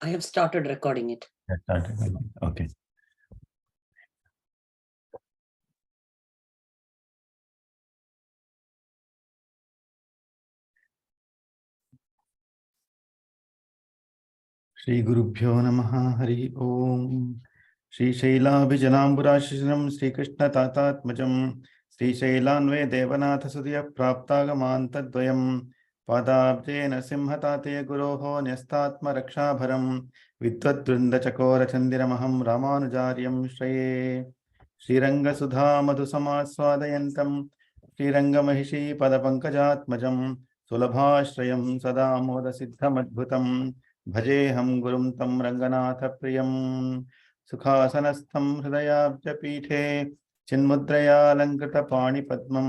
I have started recording it. Okay. Shri Gurubhyo Namaha Hari Om. Shri Shailabhijanamburashishanam Shri Krishna Tatatmajam Shri Shailanve Devanatha Sudhya Praptagamantadvayam Padabje Nasimhatate Guroho Nyastatma Rakshabharam Vidvadvrinda Chakora Chandiramaham Ramanujaryam Shraye Shri Ranga Sudha Madhusamaswadayantam Shri Ranga Mahishi Padapankajatmajam Sulabhashrayam Sada Moda Siddhamadbhutam भजेऽहं गुरुं तं रङ्गनाथप्रियं सुखासनस्थं हृदयाब्जपीठे चिन्मुद्रयालङ्कृतपाणिपद्मं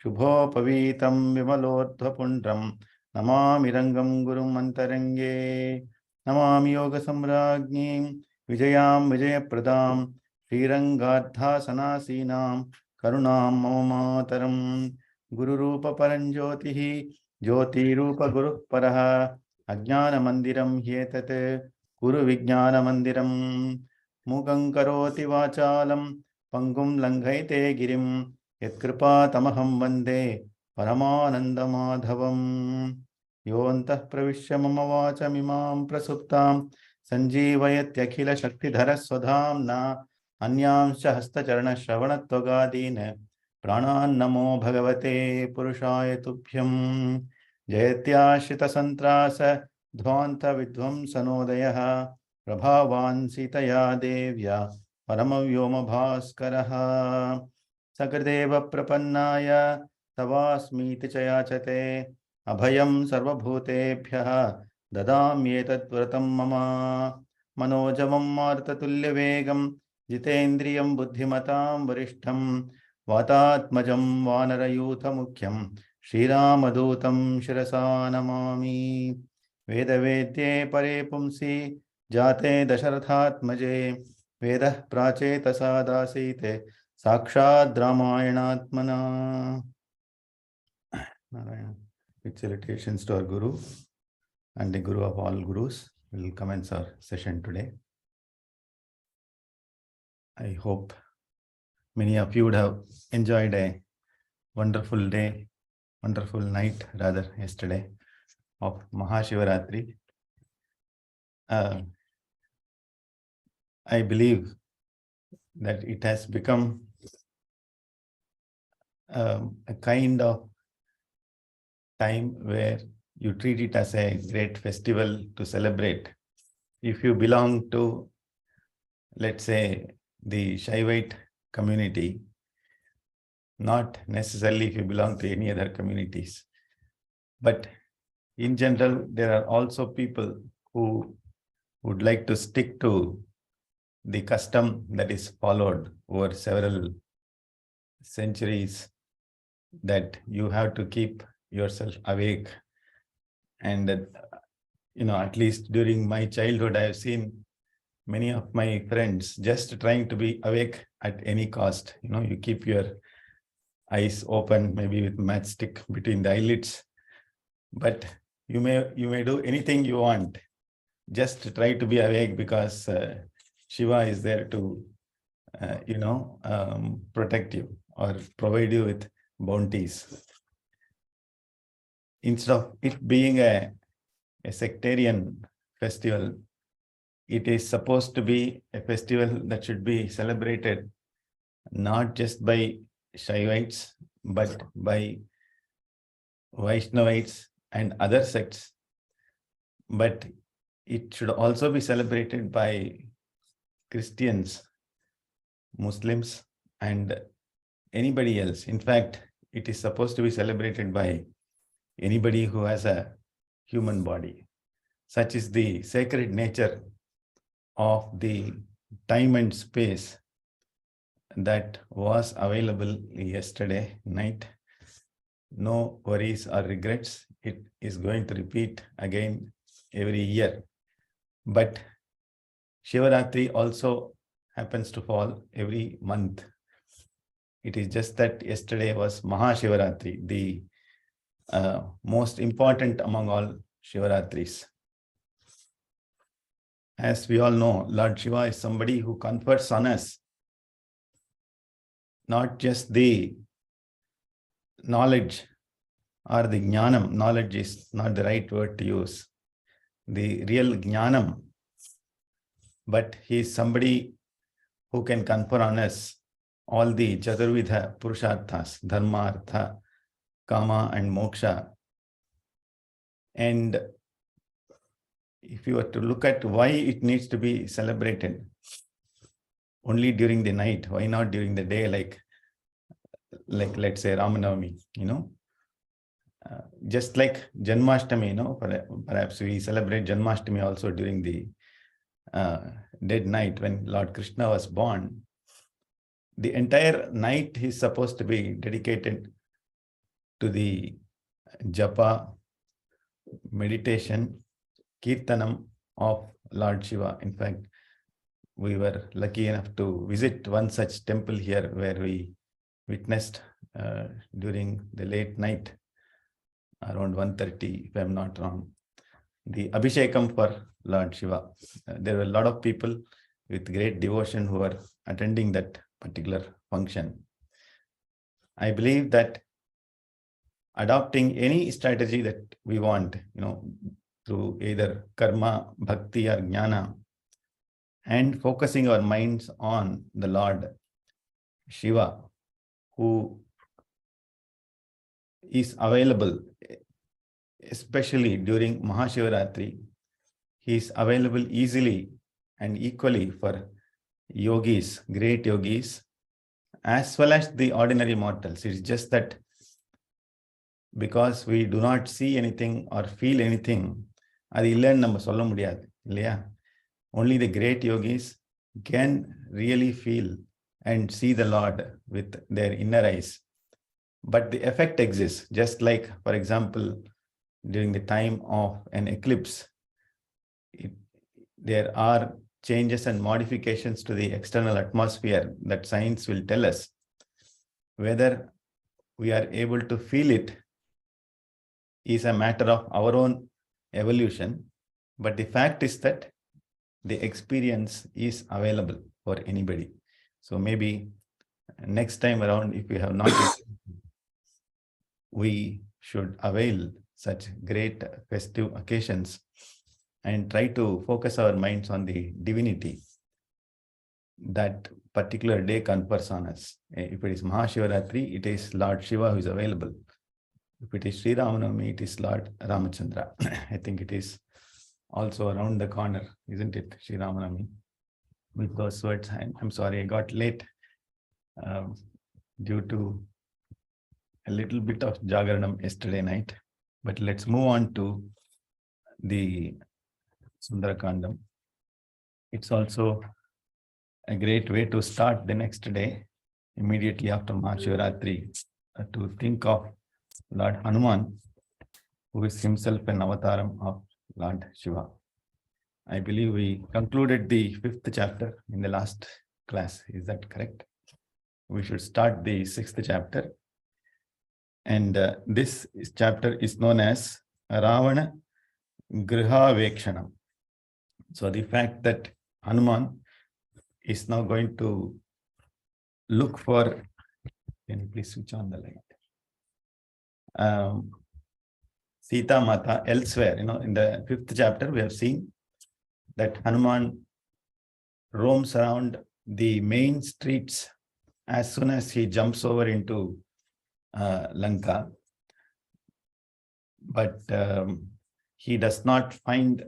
शुभोपवीतं विमलोर्ध्वपुण्ड्रं नमामि रङ्गं गुरुम् अन्तरङ्गे नमामि योगसम्राज्ञीं विजयां विजयप्रदां श्रीरङ्गाद्धासनासीनां करुणां मम मातरं गुरुरूपपरञ्ज्योतिः ज्योतिरूपगुरुः परः अज्ञानमन्दिरं ह्येतत् गुरुविज्ञानमन्दिरं मूकं करोति वाचालं पङ्गुं लङ्घयते गिरिं यत्कृपातमहं वन्दे परमानन्दमाधवं योऽन्तः प्रविश्य मम वाचमिमां प्रसुप्तां सञ्जीवयत्यखिलशक्तिधरस्वधाम्ना अन्यांश्च हस्तचरणश्रवणत्वगादीन् प्राणान्नमो भगवते पुरुषाय तुभ्यं जयत्याश्रितसन्त्रास ध्वान्तविध्वंसनोदयः प्रभावान् सीतया देव्या परमव्योमभास्करः सकृदेव प्रपन्नाय तवास्मीति च याचते अभयं सर्वभूतेभ्यः ददाम्येतद्व्रतं मम मनोजवं मारुततुल्यवेगं जितेन्द्रियं बुद्धिमतां वरिष्ठं वातात्मजं वानरयूथमुख्यं श्रीरामदूतं शिरसा नमामि वेदवेद्ये परे पुंसि जाते दशरथात्मजे वेदः प्राचेतसा दासीते साक्षात् रामायणात्मना. With salutations to our Guru and the Guru of all Gurus, we will commence our session today. I hope many of you would have enjoyed a wonderful day, wonderful night rather, yesterday of Mahashivaratri. I believe that it has become a kind of time where you treat it as a great festival to celebrate. If you belong to, let's say, the Shaivite community, not necessarily if you belong to any other communities, but in general, there are also people who would like to stick to the custom that is followed over several centuries, that you have to keep yourself awake. And at least during my childhood, I have seen many of my friends just trying to be awake at any cost. You keep your eyes open, maybe with matchstick between the eyelids, but you may do anything you want. Just try to be awake because Shiva is there to, protect you or provide you with bounties. Instead of it being a sectarian festival, it is supposed to be a festival that should be celebrated not just by Shaivites, but by Vaishnavites and other sects. But it should also be celebrated by Christians, Muslims, and anybody else. In fact, it is supposed to be celebrated by anybody who has a human body. Such is the sacred nature of the time and space that was available yesterday night. No worries or regrets. It is going to repeat again every year. But Shivaratri also happens to fall every month. It is just that yesterday was Mahashivaratri, the most important among all Shivaratris. as we all know, Lord Shiva is somebody who confers on us not just the knowledge or the jnanam. Knowledge is not the right word to use. The real jnanam, but he is somebody who can confer on us all the chaturvidha purusharthas, dharma, artha, kama and moksha. And if you were to look at why it needs to be celebrated only during the night, why not during the day, like let's say Ramanavami, just like Janmashtami, perhaps we celebrate Janmashtami also during the dead night when Lord Krishna was born. The entire night is supposed to be dedicated to the japa, meditation, kirtanam of Lord Shiva. In fact, we were lucky enough to visit one such temple here where we witnessed during the late night, around 1:30, if I'm not wrong, the Abhishekam for Lord Shiva. There were a lot of people with great devotion who were attending that particular function. I believe that adopting any strategy that we want, through either karma, bhakti or jnana, and focusing our minds on the Lord Shiva, who is available, especially during Mahashivaratri. He is available easily and equally for yogis, great yogis, as well as the ordinary mortals. It's just that because we do not see anything or feel anything, only the great yogis can really feel and see the Lord with their inner eyes. But the effect exists, just like, for example, during the time of an eclipse, there are changes and modifications to the external atmosphere that science will tell us. Whether we are able to feel it is a matter of our own evolution, but the fact is that the experience is available for anybody. So maybe next time around, if we have not, we should avail such great festive occasions and try to focus our minds on the divinity that particular day confers on us. If it is Mahashivaratri, it is Lord Shiva who is available. If it is Sri Ramanavami, it is Lord Ramachandra. I think it is also around the corner, isn't it, Sri Ramanavami? With those words, I'm sorry, I got late due to a little bit of Jagaranam yesterday night. But let's move on to the Sundara Kandam. It's also a great way to start the next day, immediately after Mahashivaratri, to think of Lord Hanuman, who is himself an avataram of Lord Shiva. I believe we concluded the 5th chapter in the last class. Is that correct? We should start the 6th chapter. And this chapter is known as Ravana Griha Vekshanam. So the fact that Hanuman is now going to look for, can you please switch on the light? Sita Mata elsewhere, in the 5th chapter, we have seen that Hanuman roams around the main streets as soon as he jumps over into Lanka. But he does not find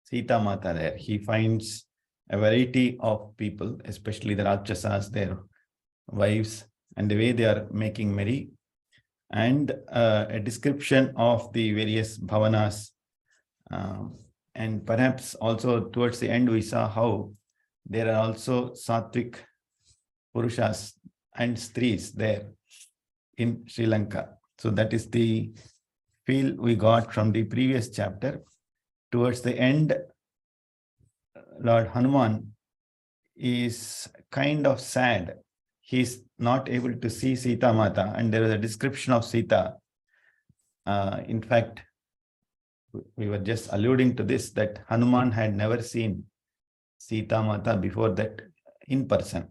Sita Mata there. He finds a variety of people, especially the Rakshasas, their wives, and the way they are making merry, and a description of the various bhavanas. And perhaps also towards the end, we saw how there are also Sattvic Purushas and Stris there in Sri Lanka. So that is the feel we got from the previous chapter. Towards the end, Lord Hanuman is kind of sad. He's not able to see Sita Mata, and there is a description of Sita. In fact, we were just alluding to this, that Hanuman had never seen Sita Mata before that in person,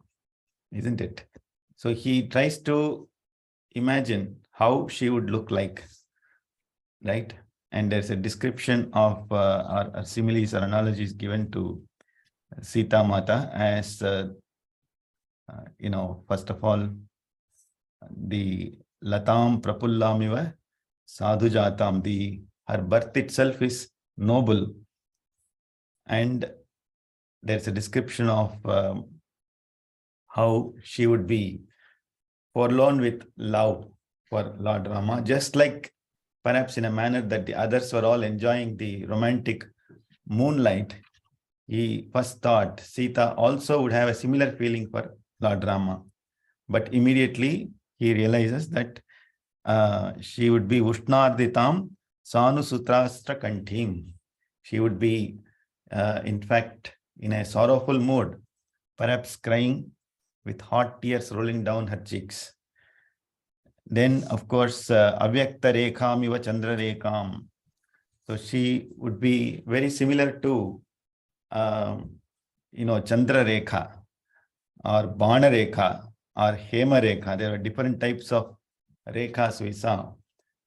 isn't it? So he tries to imagine how she would look like, right? And there's a description of or similes or analogies given to Sita Mata as, first of all, the Latam Prapullamiva Sadhujatam, her birth itself is noble. And there's a description of how she would be forlorn with love for Lord Rama, just like perhaps in a manner that the others were all enjoying the romantic moonlight. He first thought Sita also would have a similar feeling for Lord Rama. But immediately he realizes that she would be Ushnarditam Sanusutrastra Kantim. She would be, in fact, in a sorrowful mood, perhaps crying with hot tears rolling down her cheeks. Then, of course, Avyakta Rekham Iva Chandra Rekham. So she would be very similar to, Chandra Rekha or Bana Rekha or Hema Rekha. There are different types of Rekhas we saw.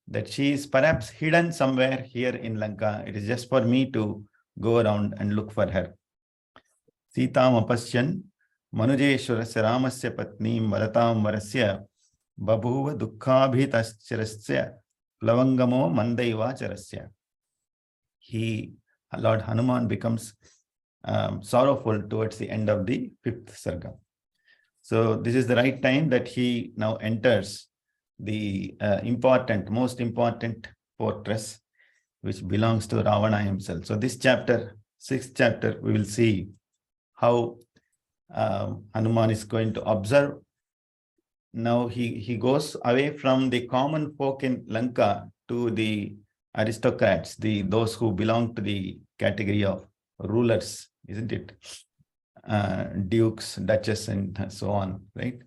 That she is perhaps hidden somewhere here in Lanka. It is just for me to go around and look for her. Sitam apasyan Manujeshwarasya Ramasya Patnim Varatam Varasya Babhuva Dukkabhitascharasya Plavangamo Mandaiva Charasya. Lord Hanuman becomes sorrowful towards the end of the 5th sarga. So this is the right time that he now enters the most important fortress, which belongs to Ravana himself. So this chapter, 6th chapter, we will see how Hanuman is going to observe. Now he goes away from the common folk in Lanka to the aristocrats, those who belong to the category of rulers, isn't it? Dukes, duchess, and so on, right?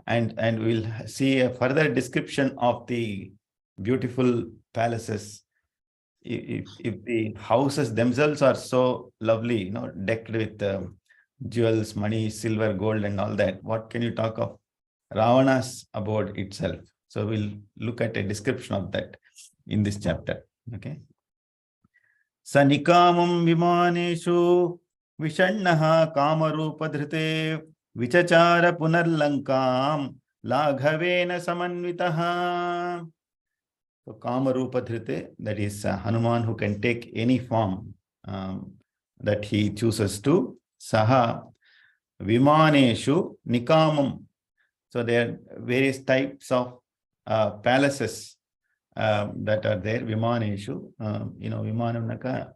And we'll see a further description of the beautiful palaces. If the houses themselves are so lovely, decked with jewels, money, silver, gold, and all that, what can you talk of Ravana's abode itself? So we'll look at a description of that in this chapter. Okay. Sanikamam vimaneshu vishannaha kamarupadhrite vichachara punarlankam laghavena samanvitaha. So kamarupadhrite, that is Hanuman, who can take any form that he chooses to. Saha vimaneshu nikamam. So there are various types of palaces that are there. Vimaneshu, Vimanam naka,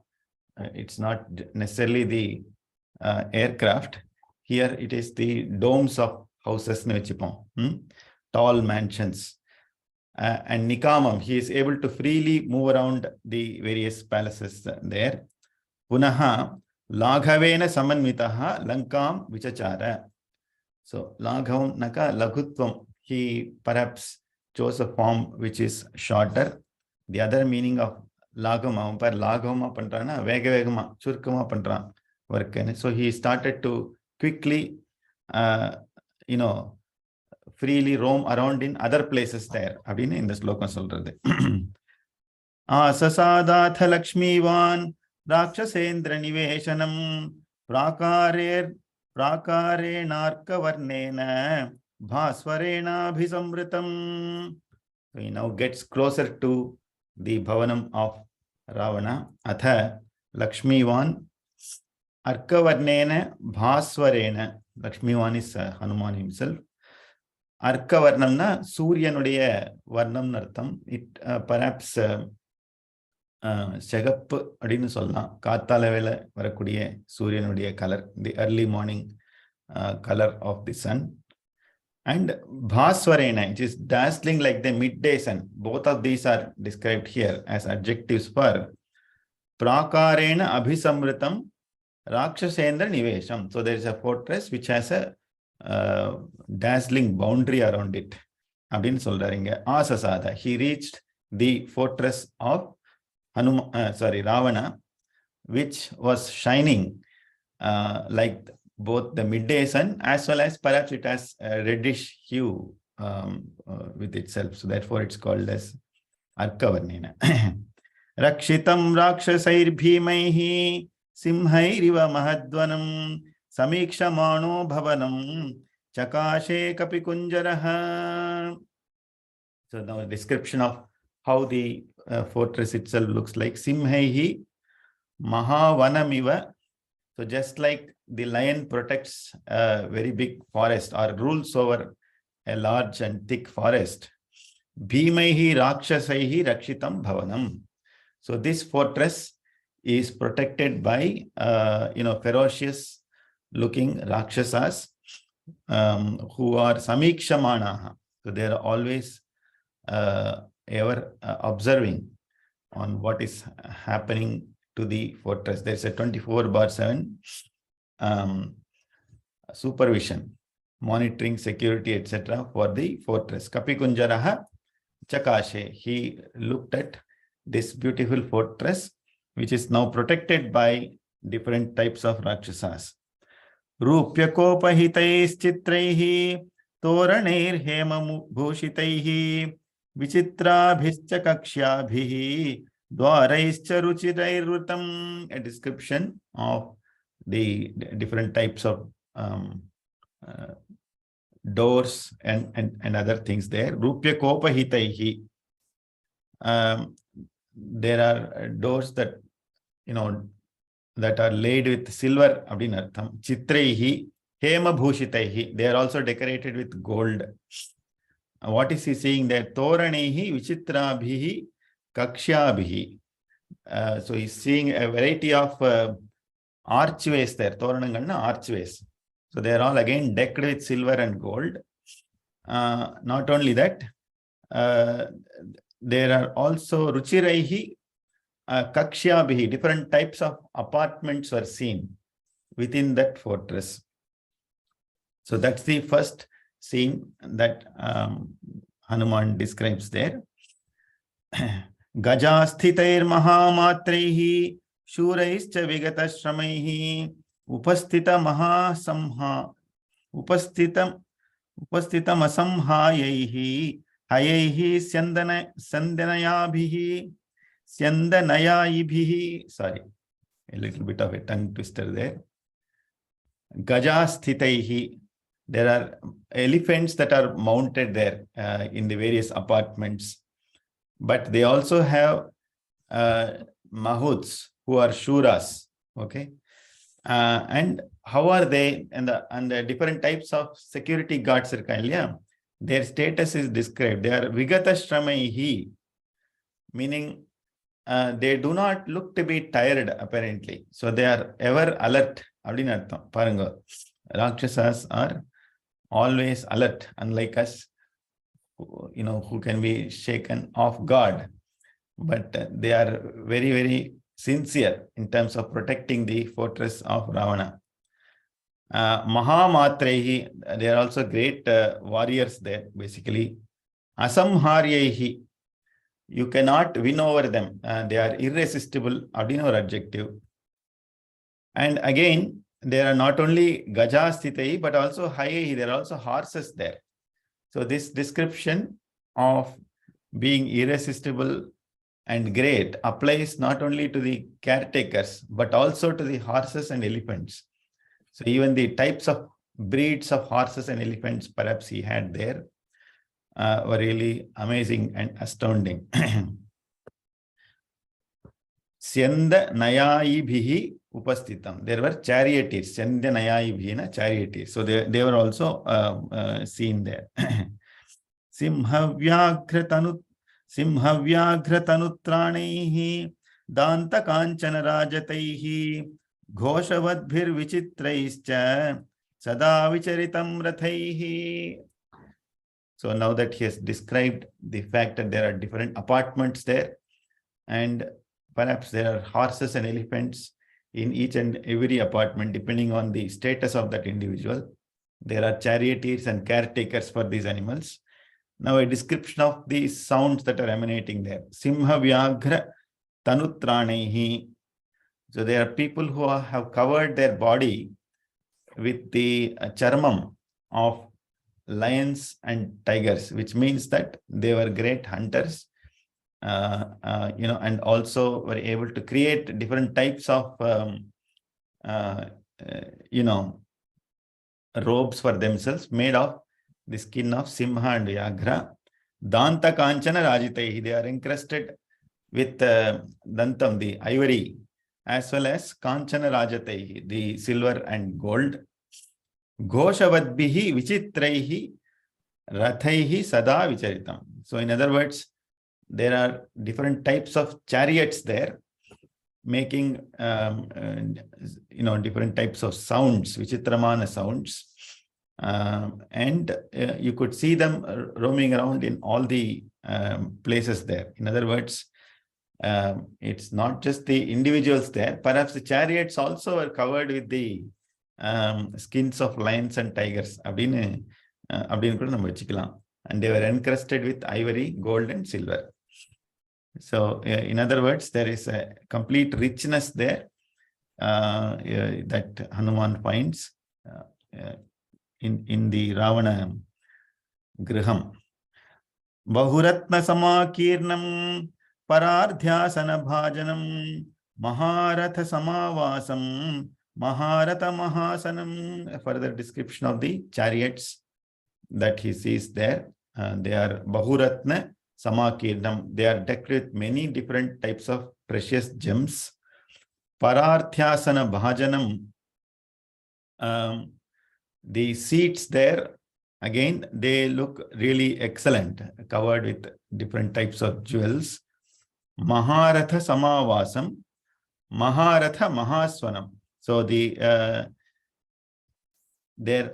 it's not necessarily the aircraft. Here it is the domes of houses, tall mansions. And Nikamam, he is able to freely move around the various palaces there. Punaha Laghavena Samanvitaha Lankam Vichachara. So Laghavam naka Lagutvam, he perhaps chose a form which is shorter. The other meaning of Lagama, Lagama Pantrana, Vega Vegama, Churkama Pantra work. So he started to quickly, freely roam around in other places there. In the sloka solrade. Asasadatha Lakshmivan Rakshasendra Niveshanam Prakarenarkavarnena Bhasvarena Bhisamritam. So he now gets closer to the Bhavanam of Ravana. Atha Lakshmivan Arkavarnena Bhasvarena. Lakshmivan is Hanuman himself. Arkavarnamna Suryanuடைய Varnam Nartham. It perhaps Shagappu அப்படின்னு சொல்லலாம். காத்தால வேளை வரக்கூடிய சூரியனுடைய colour, the early morning color of the sun. And Bhasvarena, which is dazzling like the midday sun. Both of these are described here as adjectives for Prakarena Abhisamritam Rakshasendra Nivesham. So there is a fortress which has a dazzling boundary around it. அப்படின்னு சொல்றாருங்க. Asasada, he reached the fortress of Ravana, which was shining like both the midday sun as well as perhaps it has a reddish hue with itself. So therefore it's called as Arkavarnena. Rakshitam Rakshasair Bhimaihi Simhairiva Mahadvanam Samikshamano Bhavanam Chakashe Kapikunjaraha. So now a description of how the fortress itself looks like. Simhaihi Mahavanamiva. So just like the lion protects a very big forest or rules over a large and thick forest, Bhimaihi Rakshasaihi Rakshitam Bhavanam. So this fortress is protected by ferocious looking Rakshasas who are Samikshamanaha. So they are always ever observing on what is happening to the fortress. There's a 24/7 supervision, monitoring security, etc. for the fortress. Kapikunjaraha Chakashe. He looked at this beautiful fortress, which is now protected by different types of Rakshasas. Rupyakopahitais chitraihi toraneir hema bhushitaihi vichitrabhischa kakshyabhihi dwaraischa ruchirairrutam. A description of the different types of doors and other things there. Rupyakopahitaihi. There are doors that that are laid with silver. Chitraihi hema bhushitaihi. They are also decorated with gold. What is he saying there? Toranehi vichitrabhihi kakshyabhihi. So he's seeing a variety of archways there. Toranangalna archways. So they are all again decked with silver and gold. Not only that, there are also ruchiraihi kakshyabhihi. Different types of apartments are seen within that fortress. So that's the first scene that Hanuman describes there. Gajasthitair mahamatreihi shuraischa vigatashramaihi upasthita mahasamha upasthitam asamhayaihi hayaihi syandanayaibihi. Sorry, a little bit of a tongue twister there. Gajasthitaihi. There are elephants that are mounted there in the various apartments. But they also have mahuts who are shuras. Okay. And how are they? And the different types of security guards are their status is described. They are vigatashramaihi, meaning they do not look to be tired apparently. So they are ever alert. Rakshasas are always alert, unlike us, who can be shaken off guard. But they are very, very sincere in terms of protecting the fortress of Ravana. Mahamatrehi, they are also great warriors there, basically. Asamharyehi, you cannot win over them. They are irresistible, ordinary adjective. And again, there are not only Gajasthitei, but also Hayehi, there are also horses there. So this description of being irresistible and great applies not only to the caretakers, but also to the horses and elephants. So even the types of breeds of horses and elephants perhaps he had there were really amazing and astounding. Syanda Nayaibihi Upasthitam. There were charioteers. Syanda Nayaibhina charioteers. So they were also seen there. Simhavyaghratanutranaihi Danta Kanchana Rajataihi Ghoshavaddhir Vichitraischa Sada Vicharitam Rathaihi. So now that he has described the fact that there are different apartments there, and perhaps there are horses and elephants in each and every apartment, depending on the status of that individual. There are charioteers and caretakers for these animals. Now a description of the sounds that are emanating there. Simha Vyaghra tanutranehi. So there are people who have covered their body with the charmam of lions and tigers, which means that they were great hunters, and also were able to create different types of, robes for themselves made of the skin of Simha and Yagra. Danta Kanchana Rajitehi, they are encrusted with Dantam, the ivory, as well as Kanchana Rajatehi, the silver and gold. Ghoshavadbihi Vichitraihi Rathaihi Sada Vicharitam. So, in other words, there are different types of chariots there, making different types of sounds, Vichitramana sounds, and you could see them roaming around in all the places there. In other words, it's not just the individuals there. Perhaps the chariots also are covered with the skins of lions and tigers. And they were encrusted with ivory, gold, and silver. So, in other words, there is a complete richness there that Hanuman finds in the Ravana Griham. Bahuratna Samakirnam Parardhyasana Bhajanam Maharatha Samavasam Maharatha Mahasanam. A further description of the chariots that he sees there. They are Bahuratna Samakirnam. They are decked with many different types of precious gems. Pararthyasana Bhajanam. The seats there, again, they look really excellent, covered with different types of jewels. Maharatha Samavasam, Maharatha Mahaswanam. So there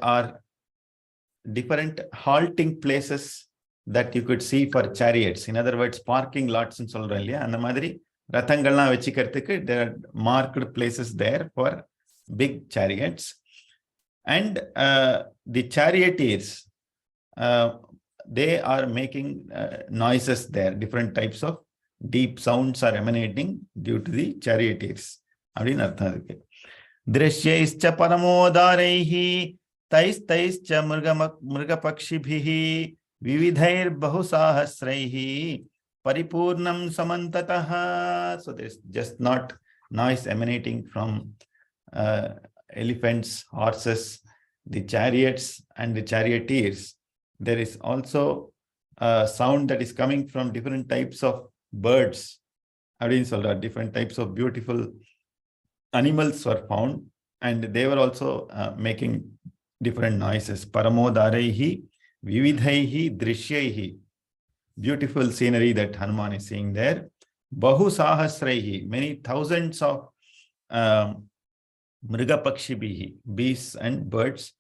are different halting places that you could see for chariots. In other words, parking lots and சொல்றோம் இல்லையா, அந்த மாதிரி ரதங்கள்லாம் வச்சிக்கிறதுக்கு there are marked places there for big chariots. And the charioteers, they are making noises there. Different types of deep sounds are emanating due to the charioteers. அப்படின்னு அர்த்தம் இருக்கு. Drishyaischcha paramodaraihi taistaischa mrigapakshibihi vividhair bahusahasraihi paripurnam samantataha. So there's just not noise emanating from elephants, horses, the chariots, and the charioteers. There is also a sound that is coming from different types of birds. Different types of beautiful animals were found, and they were also making different noises. Paramodaraihi, vividhaihi, drishyaihi. Beautiful scenery that Hanuman is seeing there. Bahu sahasraihi, many thousands of Mrigapakshibihi, beasts and birds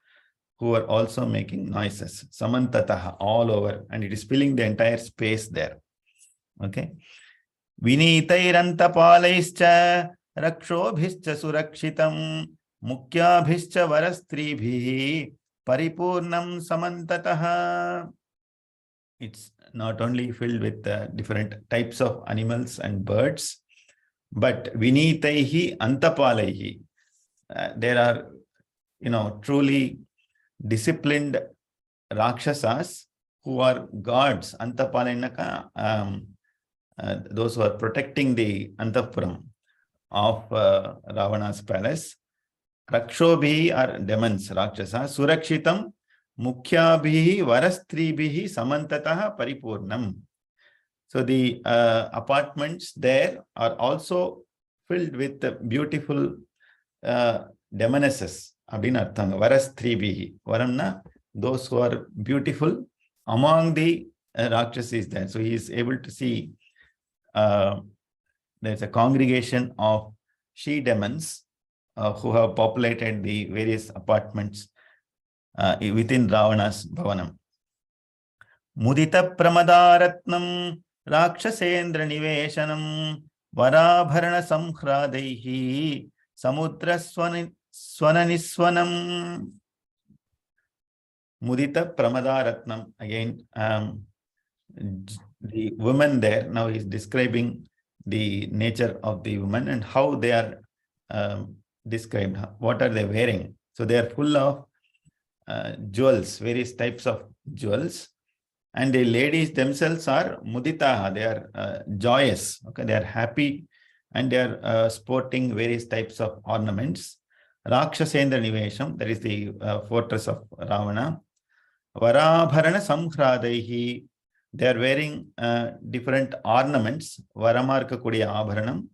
who are also making noises. Samantataha, all over, and it is filling the entire space there. Okay. Vinitairantapalaischa rakshobhischa surakshitam mukyabhischa varastribhihi paripurnam samantataha. It's not only filled with different types of animals and birds, but vinitaihi antapalaihi. There are, truly disciplined Rakshasas who are guards, Antapalanaka, those who are protecting the Antapuram of Ravana's palace. Rakshobhihi are demons, Rakshasa. Surakshitam, Mukhyabhihi, Varastribihi, Samantataha, Paripurnam. So the apartments there are also filled with beautiful demonesses. Abdin arthanga varastribihi. Varamna, those who are beautiful among the Rakshasis there. So he is able to see there's a congregation of she-demons who have populated the various apartments within Ravana's Bhavanam. Mudita Pramadaratnam Rakshasendra Niveshanam Varabharana Samhradaihi Samudra Swananiswanam. Mudita Pramadaratnam. Again, the woman there, now he's describing the nature of the women and how they are described. What are they wearing? So they are full of jewels, various types of jewels. And the ladies themselves are muditaha, they are joyous, okay, they are happy, and they are sporting various types of ornaments. Rakshasendra Nivesham, that is the fortress of Ravana. Varabharana Samhradaihi, they are wearing different ornaments, Varamarka Kudiya Abharanam,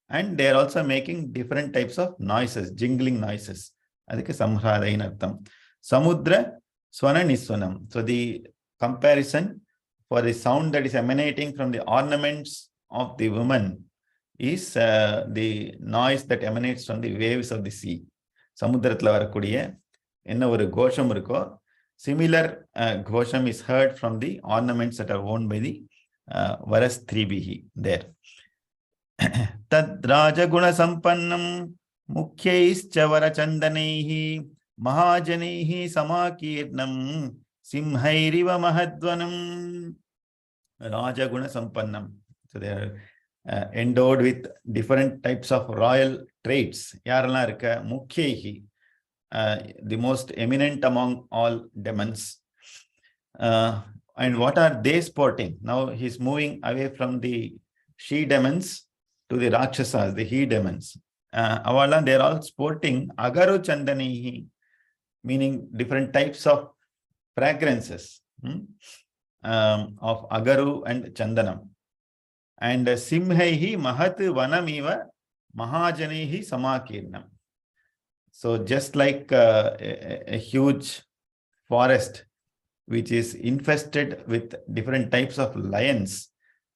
and they are also making different types of noises, jingling noises. Adike Samhradaihi Artham. Samudra Swana Niswanam. So the comparison for the sound that is emanating from the ornaments of the woman is the noise that emanates from the waves of the sea. Samudrathla varakuriya enna oru gosham irukko, similar gosham is heard from the ornaments that are worn by the Varastribihi there. Tad Rajaguna Sampannam Mukhyaischa Varachandanaihi Mahajanaihi Samakirnam Simhairiva Mahadvanam. Rajaguna Sampannam. So they are endowed with different types of royal traits. Yarala irukka Mukhyahi, the most eminent among all demons. And what are they sporting? Now he's moving away from the she demons to the Rakshasas, the he demons. Avala, they're all sporting Agaru Chandanihi, meaning different types of fragrances of Agaru and Chandanam. And Simhaihi Mahat Vanamiva Mahajanehi Samakirnam. So just like a huge forest which is infested with different types of lions,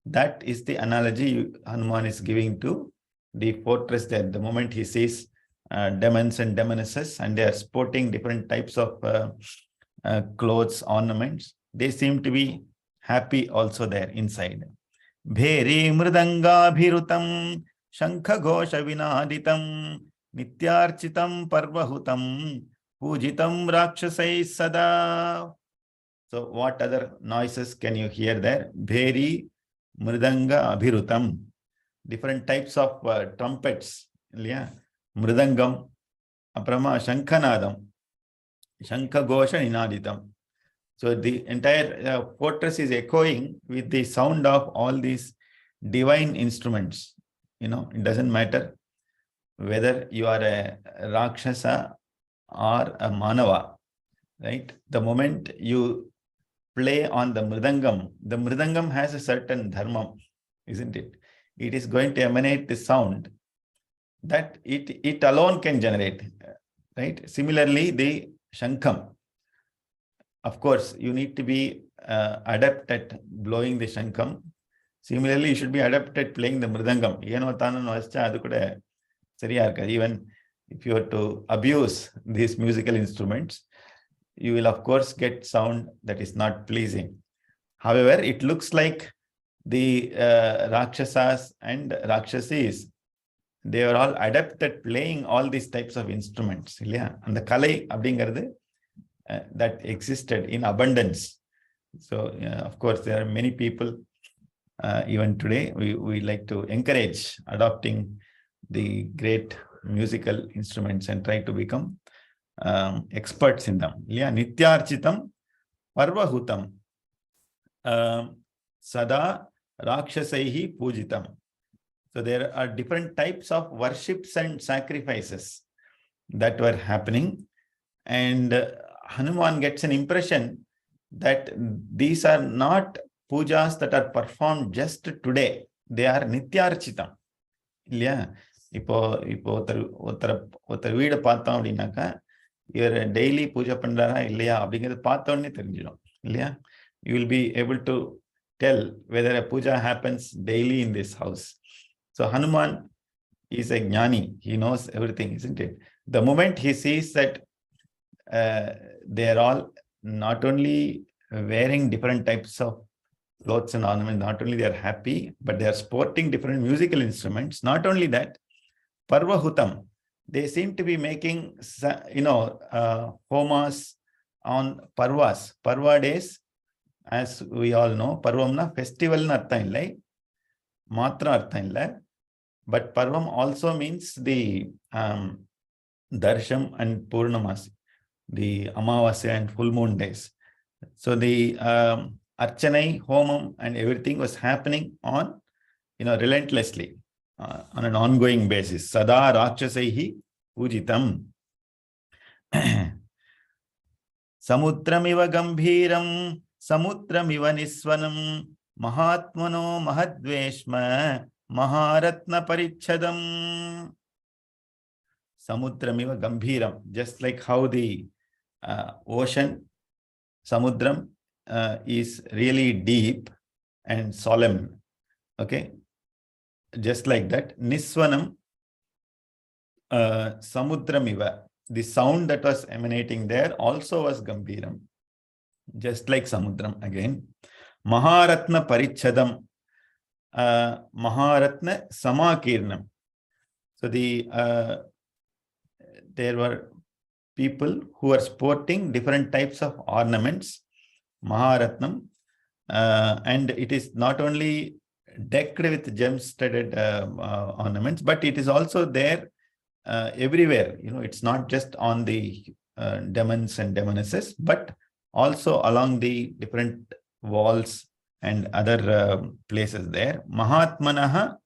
that is the analogy Hanuman is giving to the fortress there. The moment he sees demons and demonesses, and they are sporting different types of clothes, ornaments, they seem to be happy also there inside. Bheri mridanga bhirutam shankha ghosha vinaditam nityarchitam parvahutam pujitam rakshasai sada. So what other noises can you hear there? Bheri mridanga abhirutam, different types of trumpets, yeah. Mridangam, aprama shankhanadam, shankha ghosha ninaditam. So the entire fortress is echoing with the sound of all these divine instruments. You know, it doesn't matter whether you are a Rakshasa or a Manava, right? The moment you play on the Mridangam has a certain dharma, isn't it? It is going to emanate the sound that it alone can generate, right? Similarly, the Shankham. Of course, you need to be adept at blowing the Shankham. Similarly, you should be adept at playing the Mridangam. Even if you are to abuse these musical instruments, you will of course get sound that is not pleasing. However, it looks like the Rakshasas and Rakshasis, they are all adept at playing all these types of instruments. And the Kalai abdingaradu that existed in abundance. So, of course, there are many people, even today, we like to encourage adopting the great musical instruments and try to become experts in them. Nityarchitam parvahutam sada rakshasaihi pujitam. So there are different types of worships and sacrifices that were happening, and Hanuman gets an impression that these are not pujas that are performed just today. They are nityarchitam. Yeah. இப்போ ஒருத்தர் வீடு பார்த்தோம் அப்படின்னாக்கா இவர் daily பூஜை பண்றாரா இல்லையா அப்படிங்கிறது பார்த்தோன்னே தெரிஞ்சிடும் இல்லையா. You will be able to tell whether a puja happens daily in this house. So Hanuman is a jnani. He knows everything, isn't it? The moment he sees that they are all not only wearing different types of clothes and ornaments, not only they are happy, but they are sporting different musical instruments. Not only that, Parvahutam, they seem to be making, homas on Parvas. Parva days, as we all know, Parvamna festival na artham illai. Matra artham illa. But Parvam also means the Darsham and Purnamasi, the Amavasya and full moon days. So the Archanai, Homam and everything was happening on, relentlessly, on an ongoing basis. Sada Rakshasaihi Pujitam. Samudramiva Gambhiram, Samudramiva Niswanam, Mahatmano Mahadveshma, Maharatna Parichadam. Samudramiva Gambhiram, just like how the ocean, Samudram, is really deep and solemn. Okay, just like that. Niswanam, Samudramiva, the sound that was emanating there also was Gambhiram, just like Samudram again. Maharatna Parichadam, Maharatna Samakirnam. So there were people who are sporting different types of ornaments, Maharatnam, and it is not only decked with gem-studded ornaments, but it is also there everywhere. It's not just on the demons and demonesses, but also along the different walls and other places there. Mahatmanaha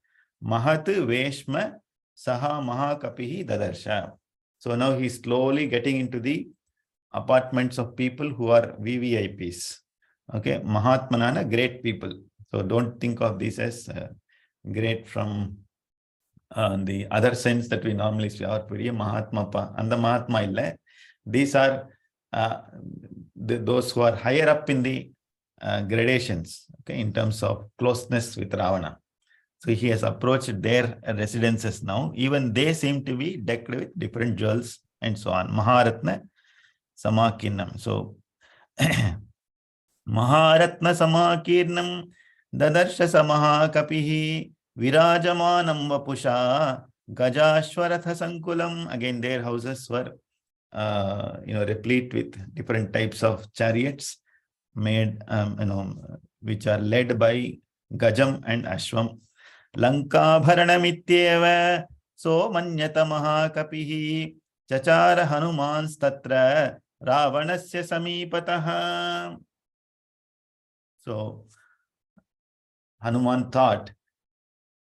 Mahat Veshma Saha Mahakapihi Dadarsha. So now he's slowly getting into the apartments of people who are VVIPs. Okay, Mahatmanana, great people. So don't think of this as great from the other sense that we normally see, or Mahatma pa, and the Mahatma illa. These are those who are higher up in the gradations, okay, in terms of closeness with Ravana. So he has approached their residences now. Even they seem to be decked with different jewels and so on. Maharatna Samakinam. So Maharatna Samakirnam Dadarsha Samaha Kapihi Virajamanam Vapusha Gajashwaratha Sankulam. Again, their houses were replete with different types of chariots made, which are led by Gajam and Ashwam. Lanka Bharanamityeva So Manyata Mahakapihi Chachara Hanumans Tatra Ravanasya Samipataha. So Hanuman thought,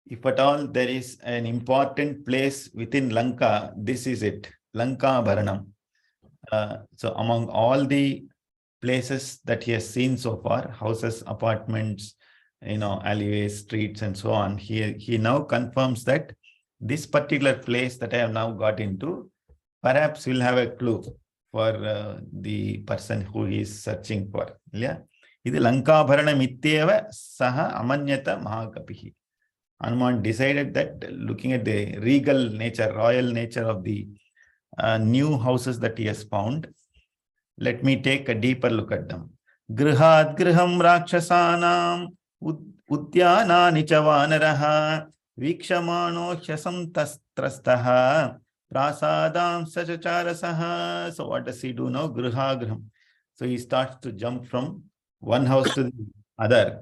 if at all there is an important place within Lanka, this is it, Lanka Bharanam. So among all the places that he has seen so far, houses, apartments, alleyways, streets, and so on, he now confirms that this particular place that I have now got into, perhaps will have a clue for the person who he is searching for. Yeah. This Lanka Bharana Mityeva Saha Amanyata Mahakapihi. Hanuman decided that, looking at the regal nature, royal nature of the new houses that he has found, let me take a deeper look at them. Grihad Griham Rakshasanam Udyana Nichavanaraha Vikshamano Hyasam Tastrastaha Prasadam Sachacharasaha. So what does he do now? Griha Griham. So he starts to jump from one house to the other.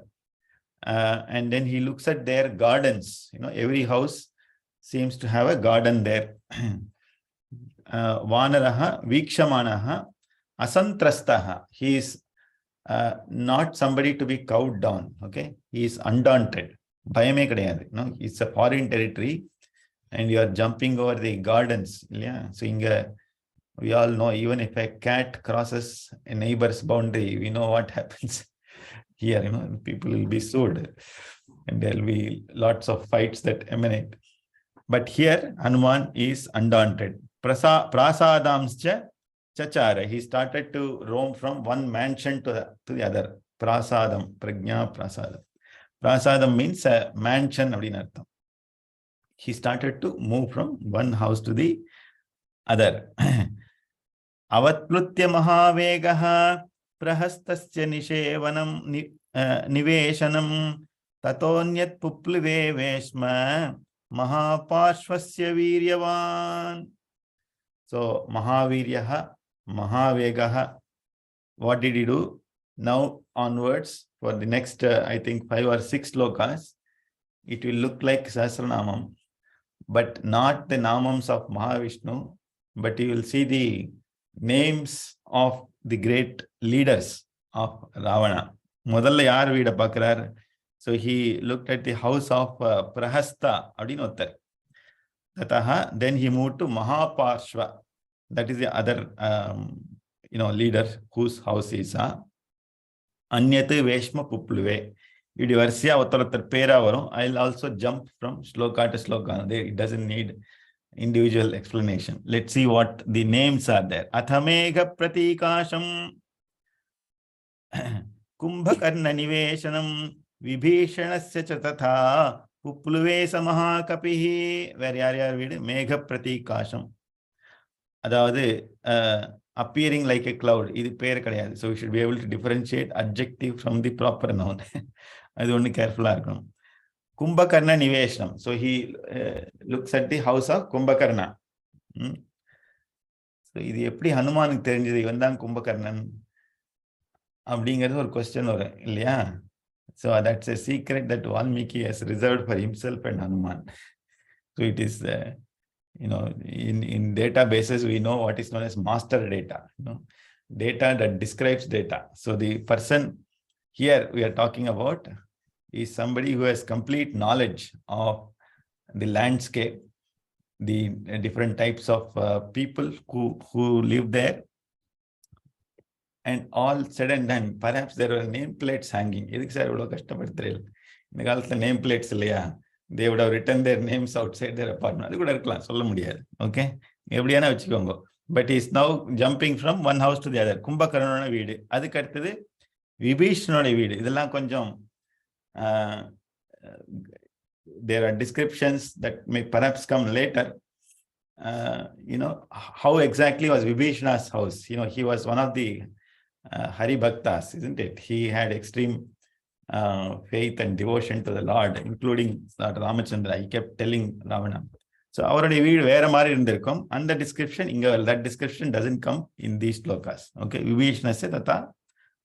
And then he looks at their gardens. Every house seems to have a garden there. Vanaraha Vikshamanaha Asantrastaha. He is not somebody to be cowed down. Okay, he is undaunted. Bhayame kadayadu. It's a foreign territory, and you are jumping over the gardens. Yeah. So we all know, even if a cat crosses a neighbor's boundary, we know what happens. Here, people will be sued, and there will be lots of fights that emanate. But here, Hanuman is undaunted. Prasadamscha Chachara. He started to roam from one mansion to the other. Prasadam, Prajna Prasadam. Prasadam means a mansion. He started to move from one house to the other. Avatplutya Mahavegaha Prahastasya Nishevanam Niveshanam Tatonyat Puplive Veshma Mahapashvasya Viryavan. So Mahaviryaha, Mahavegaha, what did he do? Now onwards, for the next, I think 5 or 6 slokas, it will look like Sahasranamam, but not the namams of Mahavishnu, but you will see the names of the great leaders of Ravana. Modalla yaar veeda paakrar. So he looked at the house of Prahasta, adinu ottar. Tataha, then he moved to Mahaparshva. That is the other leader whose house is Anyate Veshma Pupluve. I'll also jump from sloka to sloka. It doesn't need individual explanation. Let's see what the names are there. Athamega Pratikasham Kumbhakarna Niveshanam Vibhishanasya Chatatha Pupluve Samahakapihi. Where are we? Megha Pratikasham. Adavade appearing like a cloud. So we should be able to differentiate adjective from the proper noun. That's only careful. Kumbhakarna Niveshanam. So he looks at the house of Kumbhakarna. So இது எப்படி ஹனுமானுக்கு தெரிஞ்சது இவன் தான் கும்பகர்ணன் அப்படிங்கிறது ஒரு question வரும் இல்லையா? So that's a secret that Valmiki has reserved for himself and Hanuman. So it is in databases we know what is known as master data, data that describes data. So the person here we are talking about is somebody who has complete knowledge of the landscape, the different types of people who live there, and all said and done. Perhaps there were nameplates hanging. Nameplates, they would have written their names outside their apartment. Okay? But he is now jumping from one house to the other. Kumbhakarna veedu. Adukaduthathu Vibhishanoda veedu. Idella konjam there are descriptions that may perhaps come later. How exactly was Vibhishana's house? He was one of the Hari Bhaktas, isn't it? He had extreme faith and devotion to the Lord, including Lord Ramachandra. He kept telling Ravana. So our and the description, that description doesn't come in these slokas. Okay, Vibhishanasya tata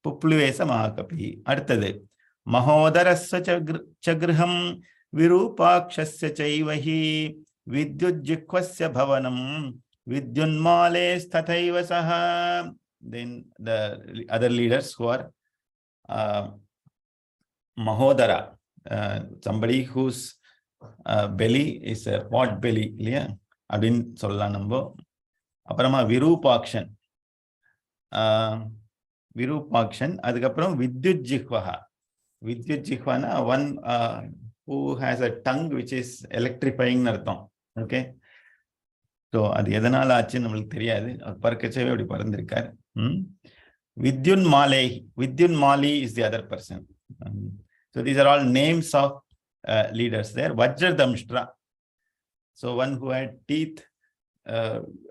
Pupluvesa Mahakapi. Arthade Mahodarasya chagrham Virupakshasya chaivahi Vidyujjikhvasya bhavanam Vidyunmales tathaiva saha. Then the other leaders who are Mahodara, somebody whose belly is a pot belly. Adin solla nambo. Aparama Virupakshan. Virupakshan. Adikaparam Vidyujjikhvaha. Vidyujjikhvana, one who has a tongue which is electrifying nartham. Okay. So அது எதனால ஆச்சு நம்மளுக்கு தெரியாது. அவர் பறக்கச்சவே அப்படி பறந்திருக்கார். Vidyun Mali is the other person. So these are all names of leaders there. Vajradamshtra. So one who had teeth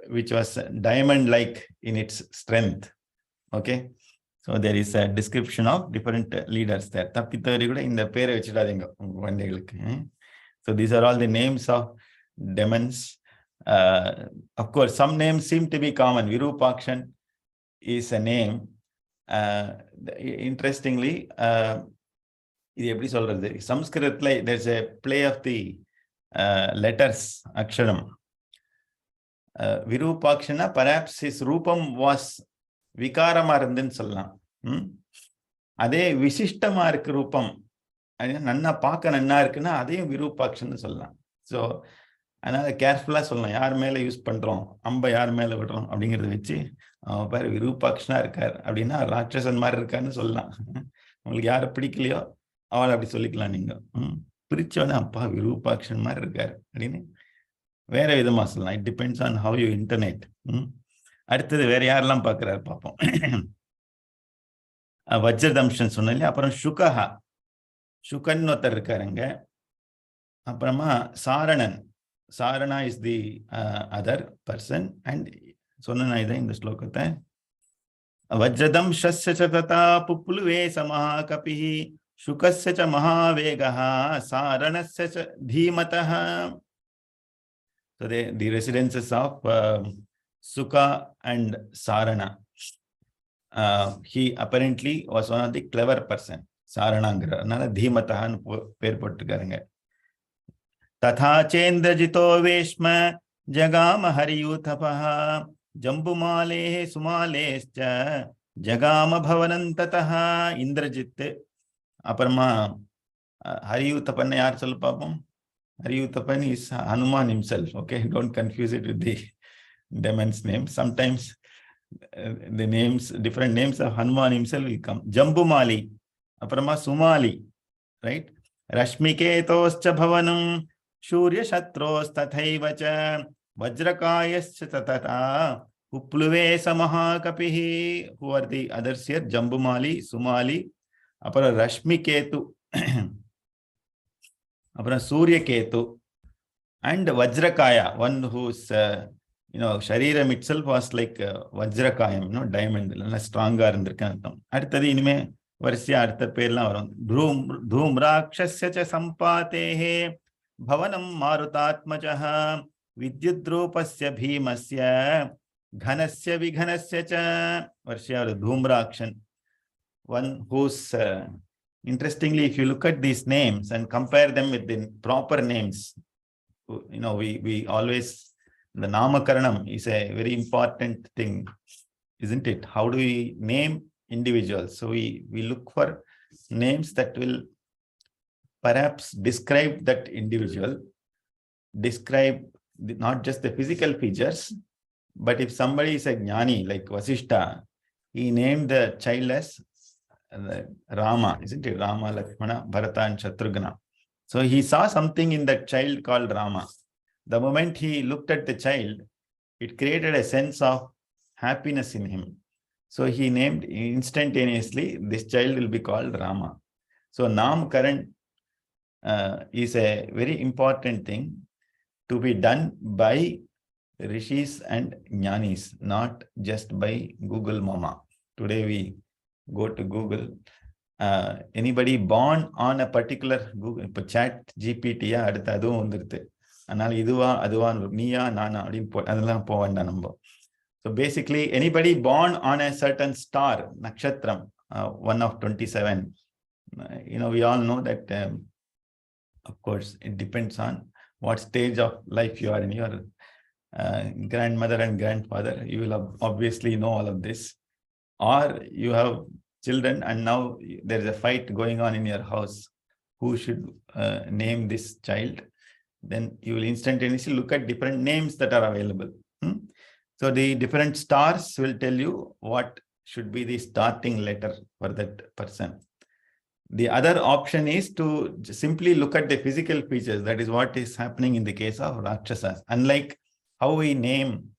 which was diamond-like in its strength. Okay. So there is a description of different leaders there. So these are all the names of demons. Of course, some names seem to be common. Virupakshan is a name. Interestingly, Sanskritla, there's a play of the letters, Aksharam. Virupakshana, perhaps his Rupam was Vikaramarandin Salam. Ade Vishishtamark Rupam. Nanna Paka Nanarkana, Ade Virupakshan Salam. So, அதனால கேர்ஃபுல்லா சொல்லலாம். யார் மேல use பண்றோம், அம்ப யார் மேல விடுறோம் அப்படிங்கறத வச்சு அவன் பேர் விரூபாக்ஷனா இருக்கார் அப்படின்னா ராட்சசன் மாதிரி இருக்காருன்னு சொல்லலாம். உங்களுக்கு யாரை பிடிக்கலையோ அவளை அப்படி சொல்லிக்கலாம். நீங்க பிரிச்சோன்னா அப்பா விரூபாக்ஷன் மாதிரி இருக்காரு அப்படின்னு வேற விதமா சொல்லலாம். It depends on how you internet. அடுத்தது வேற யாரெல்லாம் பாக்குறாரு பார்ப்போம். வஜ்ரதம்ஷன் சொன்னேன். அப்புறம் சுகஹா, சுகன் ஒருத்தர் இருக்காருங்க. அப்புறமா Saranan. Sarana is the other person, and Sonana is in the slokata. Vajradam shasya chatata pupuluve samahakapihi shukasya cha mahavegaha saranasya cha dhimataha. So the residences of Sukha and Sarana. He apparently was one of the clever person. Saranangra. Nala dhimataha per pottukaranga. Tatha Chendrajito Veshma Jagama Hariyuthapaha Jambumale Sumalescha Jagama Bhavanantataha Indrajit Aparma Hariyuthapan yaar sol papam. Hariyuthapan is Hanuman himself. Okay, don't confuse it with the demon's name. Sometimes the names, different names of Hanuman himself will come. Jambumali, Aparma Sumali, right? Rashmiketoscha Bhavanam, Shurya Shatros Tathaivacha, Vajrakayascha Tatata, Upluve Samaha Kapihi. Who are the others here? Jambumali, Sumali, Apara Rashmiketu, Apara Surya Ketu, and Vajrakaya, one whose Shariram itself was like Vajrakayam, diamond, stronger and Kantam. At the inime, Varsia at the Pela, Dhum Rakshasya Sampatehe, Bhavanam Marutatmajaha, Vidyudrupasya Bhimasya, Ghanasya Vighanasya Cha, Varsia Dhum Rakshan, one whose, interestingly, if you look at these names and compare them with the proper names, we always, the Namakaranam is a very important thing, isn't it? How do we name individuals? So we look for names that will perhaps describe that individual, describe not just the physical features, but if somebody is a Jnani like Vasishta, he named the child as Rama, isn't it? Rama, Lakshmana, Bharata and Shatrughna. So he saw something in that child called Rama. The moment he looked at the child, it created a sense of happiness in him. So he named instantaneously, this child will be called Rama. So Namkaran is a very important thing to be done by Rishis and Jnanis, not just by Google Mama. Today we go to Google. Anybody born on a particular Google chat GPT, so basically anybody born on a certain star, Nakshatram, one of 27, we all know that, of course, it depends on what stage of life you are in. Your grandmother and grandfather, you will obviously know all of this. Or you have children and now there is a fight going on in your house. Who should name this child? Then you will instantaneously look at different names that are available. So the different stars will tell you what should be the starting letter for that person. The other option is to simply look at the physical features. That is what is happening in the case of Rakshasas. Unlike how we name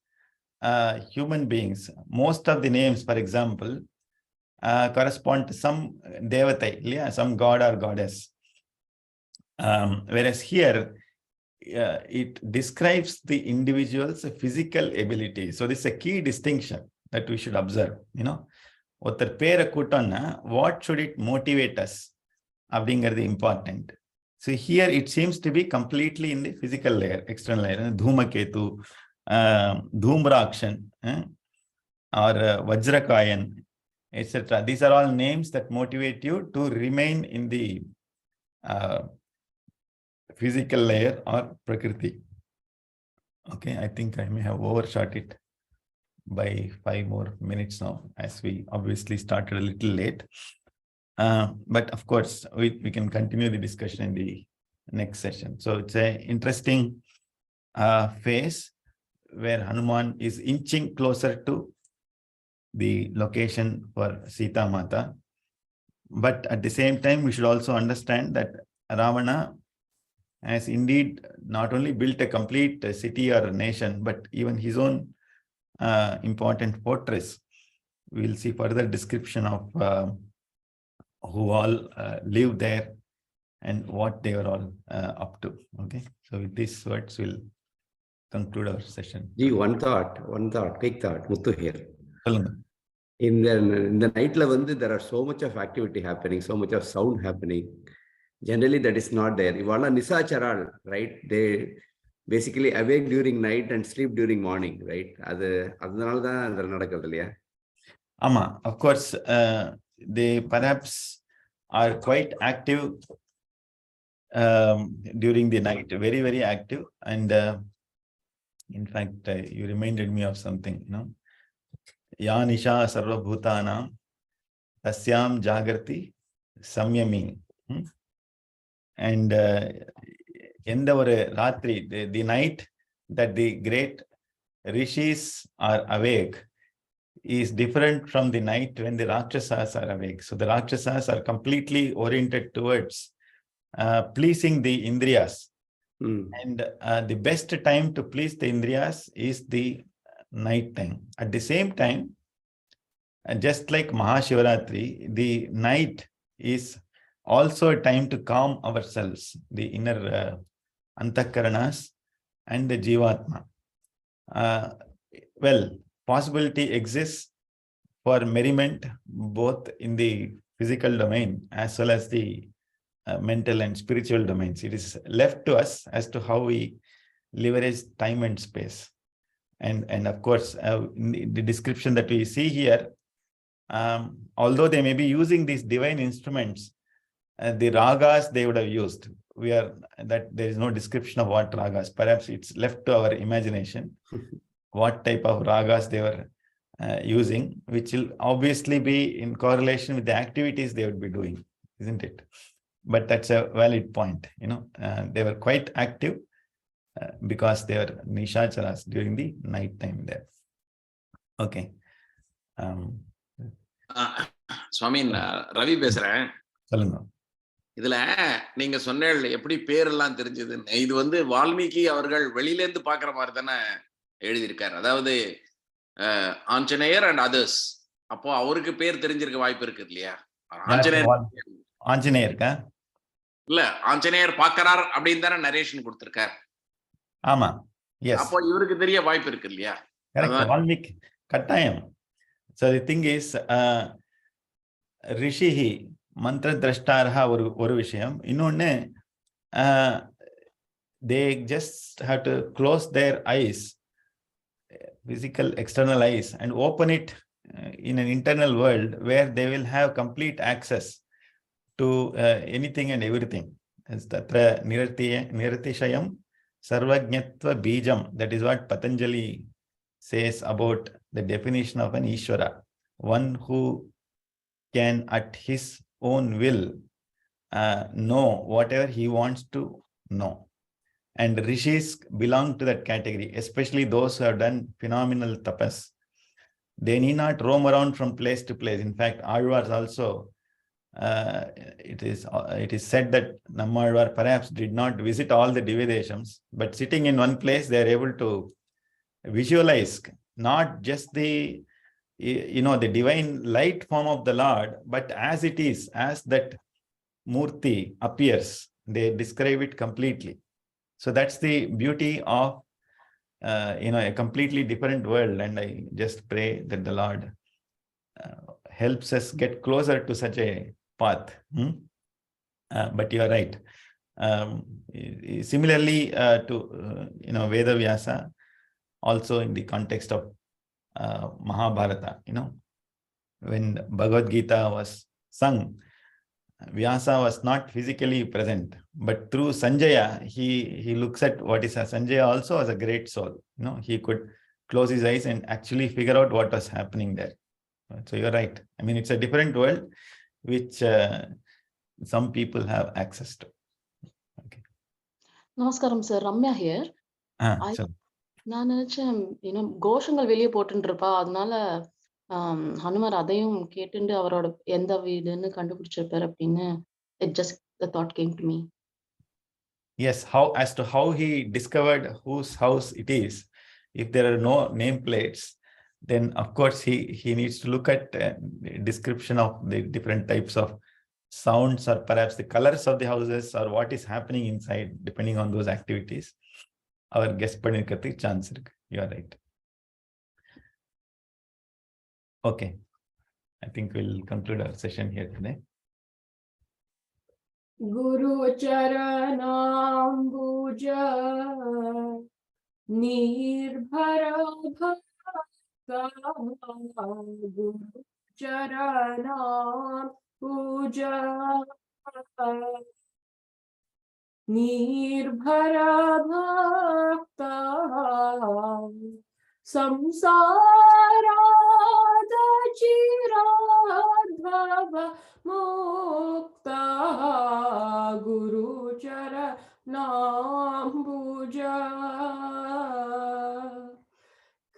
human beings, most of the names, for example, correspond to some devata, some god or goddess. Whereas here, it describes the individual's physical ability. So this is a key distinction that we should observe. What should it motivate us? Abdingardi important. So here it seems to be completely in the physical layer, external layer. Dhumaketu, Dhumrakshan, or Vajrakayan, etc. These are all names that motivate you to remain in the physical layer or Prakriti. Okay, I think I may have overshot it by 5 more minutes now, as we obviously started a little late. But of course, we can continue the discussion in the next session. So it's an interesting phase where Hanuman is inching closer to the location for Sita Mata. But at the same time, we should also understand that Ravana has indeed not only built a complete city or a nation, but even his own important fortress. We'll see further description of who all live there and what they were all up to. Okay, so with these words, we'll conclude our session. Gee, one thought, quick thought, Muthu here. In the night level, there are so much of activity happening, so much of sound happening. Generally, that is not there. Ivala Nisacharal, right? They basically awake during night and sleep during morning, right? Ama, of course, they perhaps are quite active during the night, very, very active. And in fact, you reminded me of something, Ya Nisha Sarva Bhutanam Tasyam Jagarti Samyami. And Enda Vare Ratri, the night that the great rishis are awake is different from the night when the Rakshasas are awake. So the Rakshasas are completely oriented towards pleasing the Indriyas. And the best time to please the Indriyas is the night time. At the same time, just like Mahashivaratri, the night is also a time to calm ourselves, the inner Antakaranas and the Jivatma. Well, possibility exists for merriment, both in the physical domain as well as the mental and spiritual domains. It is left to us as to how we leverage time and space. And of course, in the description that we see here, although they may be using these divine instruments, the ragas they would have used. That there is no description of what ragas. Perhaps it's left to our imagination what type of ragas they were using, which will obviously be in correlation with the activities they would be doing, isn't it? But that's a valid point. They were quite active because they were nishacharas during the night time there. Okay. Swami, Ravi பேசுறேன். சொல்லுங்க. இதுல நீங்க சொன்னேள் எப்படி பேரெல்லாம் தெரிஞ்சதுன்னு. இது வந்து வால்மீகி அவர்கள் வெளியில இருந்து பாக்குற மாதிரி தானே எழுதியிருக்காரு. அதாவது ஆஞ்சநேயர் அண்ட் அதர்ஸ். அப்போ அவருக்கு பேர் தெரிஞ்சிருக்க வாய்ப்பு இருக்கு இல்லையா? ஆஞ்சநேயருக்கா? இல்ல, ஆஞ்சநேயர் பாக்கறார் அப்படின்னு தானே நரேஷன் கொடுத்திருக்கார். ஆமா. எஸ். அப்போ இவருக்கு தெரிய வாய்ப்பு இருக்கு இல்லையா? கரெக்ட். வால்மீகி கட்டாயம். So the thing is, ரிஷிஹி மந்திர திரஷ்டாரா ஒரு விஷயம். இன்னொன்னு, they just have to close their eyes, physical external eyes, and open it in an internal world where they will have complete access to anything and everything. Tatra niratishayam sarvajñatva bijam. That is what Patanjali says about the definition of an Ishvara. One who can at his own will know whatever he wants to know. And rishis belong to that category, especially those who have done phenomenal tapas. They need not roam around from place to place. In fact, Alvars also, it is said that Nammalvar perhaps did not visit all the Divideshams, but sitting in one place, they are able to visualize not just the divine light form of the Lord, but as it is, as that Murti appears, they describe it completely. So that's the beauty of a completely different world. And I just pray that the Lord helps us get closer to such a path. But you are right. Similarly to Veda Vyasa, also in the context of Mahabharata, when Bhagavad Gita was sung, Vyasa was not physically present, but through Sanjaya, he looks at what is Sanjaya also as a great soul. He could close his eyes and actually figure out what was happening there. So you're right. I mean, it's a different world which some people have access to. Okay. Namaskaram, sir. Ramya here. நான் நினைச்சேன் கோஷங்கள் வெளியே போட்டு இருப்பா, அதனால ஹனுமார் அதையும் கேட்டுண்டு அவரோட எந்த வீடுன்னு கண்டுபிடிச்சிருப்பாரு அப்படின்னு the thought came to me. Yes, as to how he discovered whose house it is. If there are no nameplates, then of course he needs to look at the description of the different types of sounds, or perhaps the colors of the houses, or what is happening inside, depending on those activities. Our guest பண்ணிருக்கிறதுக்கு chance இருக்கு. You are right. Okay. I think we'll conclude our session here today. Guru Charanambuja Nirbhara Bhakta Guru Charanambuja निर्भरा भक्ता संसाराद चिराद्भव मुक्ता गुरुचरणाम्बुजा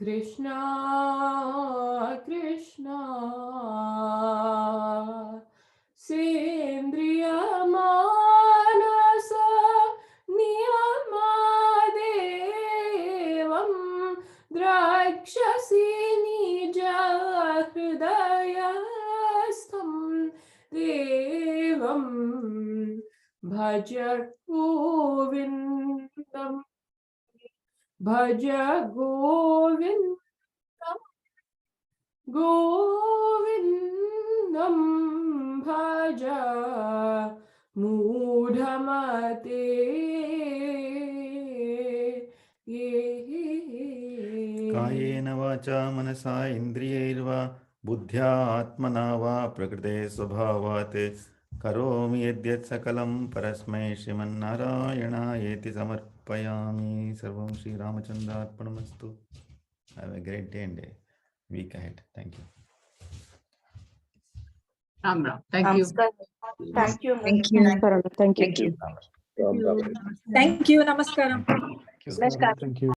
कृष्णा कृष्णा सेन्द्रिय मानस नियमादेवं द्रक्ष्यसि निज हृदयस्थं देवं भज गोविन्दं भज गोविन्दं गोविन्दं भज मूढमते कायेन वाचा मनसा इन्द्रियैर्वा बुद्ध्या आत्मना वा प्रकृते स्वभावात् करोमि यद्यत् सकलं परस्मै श्रीमन्नारायणायेति समर्पयामि। सर्वं श्रीरामचन्द्रार्पणमस्तु। Have a great day and week ahead. Thank you. Ram Ram. Thank you. Thank you. Thank you. Thank you. Thank you. Ram Ram. Thank you. Namaskaram. Namaskaram. Thank you.